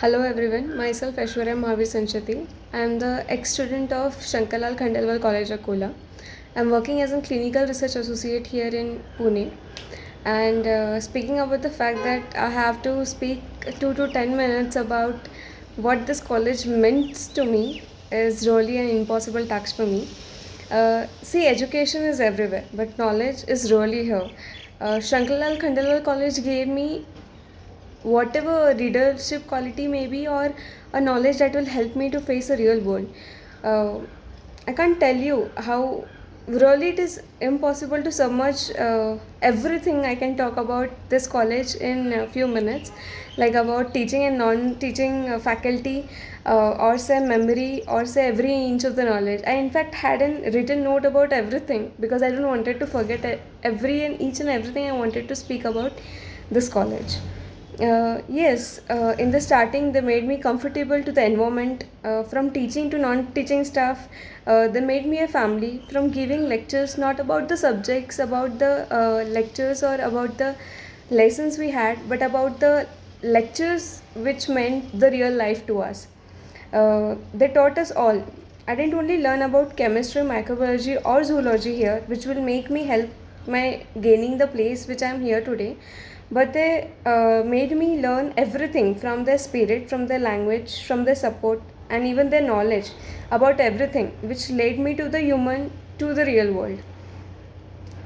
Hello everyone, myself Aishwarya Mahavir Sanchati. I am the ex-student of Shankarlal Khandelwal College, Akola. I am working as a clinical research associate here in Pune. And speaking about the fact that I have to speak 2 to 10 minutes about what this college meant to me is really an impossible task for me. See, education is everywhere, but knowledge is really here. Shankarlal Khandelwal College gave me whatever readership quality maybe or a knowledge that will help me to face a real world. uh, I can't tell you how really it is impossible to submerge everything I can talk about this college in a few minutes, like about teaching and non-teaching faculty, or say memory, or say every inch of the knowledge. I in fact had a written note about everything because I don't wanted to forget every and each and everything I wanted to speak about this college. Yes, in the starting, they made me comfortable to the environment. From teaching to non-teaching staff, they made me a family. From giving lectures, not about the subjects, about the lectures or about the lessons we had, but about the lectures which meant the real life to us. They taught us all. I didn't only learn about chemistry, microbiology, or zoology here, which will make me help my gaining the place which I am here today, but they made me learn everything from their spirit, from their language, from their support, and even their knowledge about everything, which led me to the human, to the real world.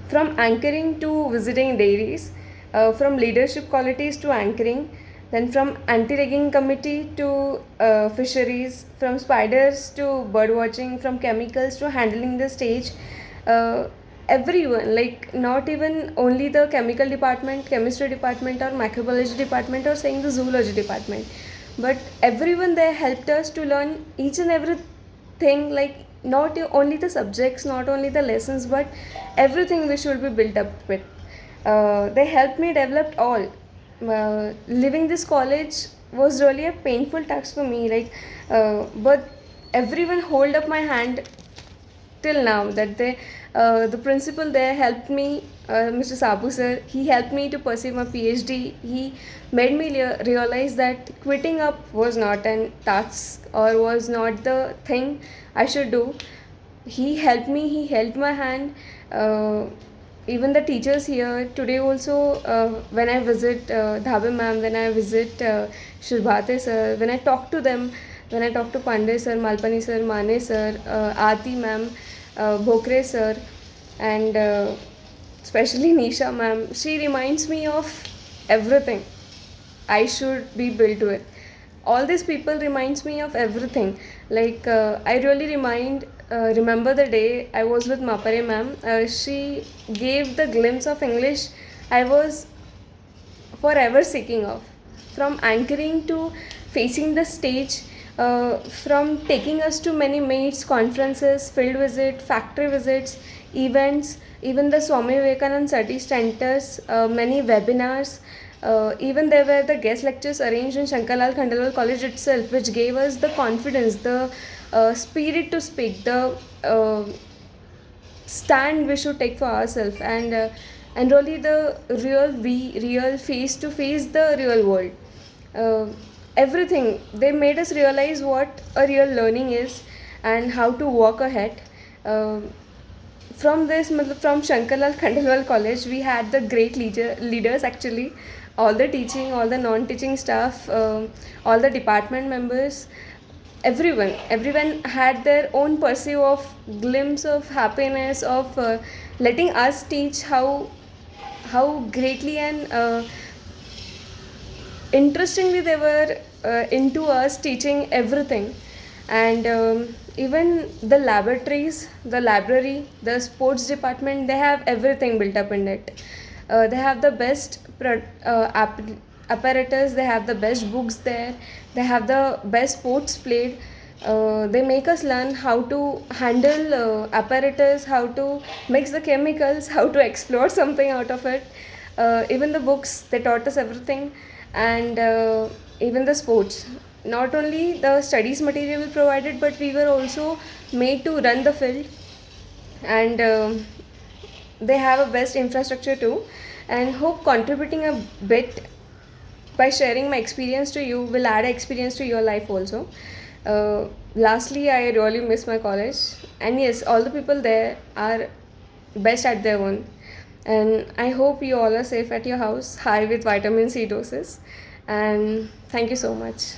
From anchoring to visiting dairies, from leadership qualities to anchoring, then from anti-rigging committee to fisheries, from spiders to bird watching, from chemicals to handling the stage. Uh, Everyone, like not even only the chemical department, chemistry department, or microbiology department, or saying the zoology department, but everyone there helped us to learn each and everything, like not only the subjects, not only the lessons, but everything we should be built up with. They helped me develop all. Leaving this college was really a painful task for me, like, but everyone hold up my hand till now, that they the principal there helped me, Mr. Sabu sir, he helped me to pursue my PhD. He made me realize that quitting up was not an task or was not the thing I should do. He helped me, he held my hand. Even the teachers here today also, when I visit Dhabe ma'am, when I visit Shubhate sir, when I talk to them, when I talk to Pandey sir, Malpani sir, Mane sir, Aati ma'am, Bhokre sir, and especially Nisha ma'am, she reminds me of everything I should be built with. All these people reminds me of everything. Like I really remember the day I was with Mapare ma'am. She gave the glimpse of English I was forever seeking of. From anchoring to facing the stage, from taking us to many meets, conferences, field visit, factory visits, events, even the Swami Vivekanand study centers, many webinars. Even there were the guest lectures arranged in Shankarlal Khandelwal College itself, which gave us the confidence, the spirit to speak, the stand we should take for ourselves, and really the real face to face the real world. uh, Everything they made us realize what a real learning is and how to walk ahead. uh, from this from Shankarlal Khandelwal College, we had the great leaders actually, all the teaching, all the non-teaching staff, all the department members, everyone had their own pursuit of glimpse of happiness of letting us teach how greatly and interestingly they were into us teaching everything. And even the laboratories, the library, the sports department, they have everything built up in it. They have the best apparatus, they have the best books there, they have the best sports played. They make us learn how to handle apparatus, how to mix the chemicals, how to explore something out of it. Even the books, they taught us everything. And even the sports, not only the studies material provided, but we were also made to run the field. And they have a best infrastructure too, and hope contributing a bit by sharing my experience to you will add experience to your life also. Lastly, I really miss my college, and yes, all the people there are best at their own. And I hope you all are safe at your house, high with vitamin C doses. And thank you so much.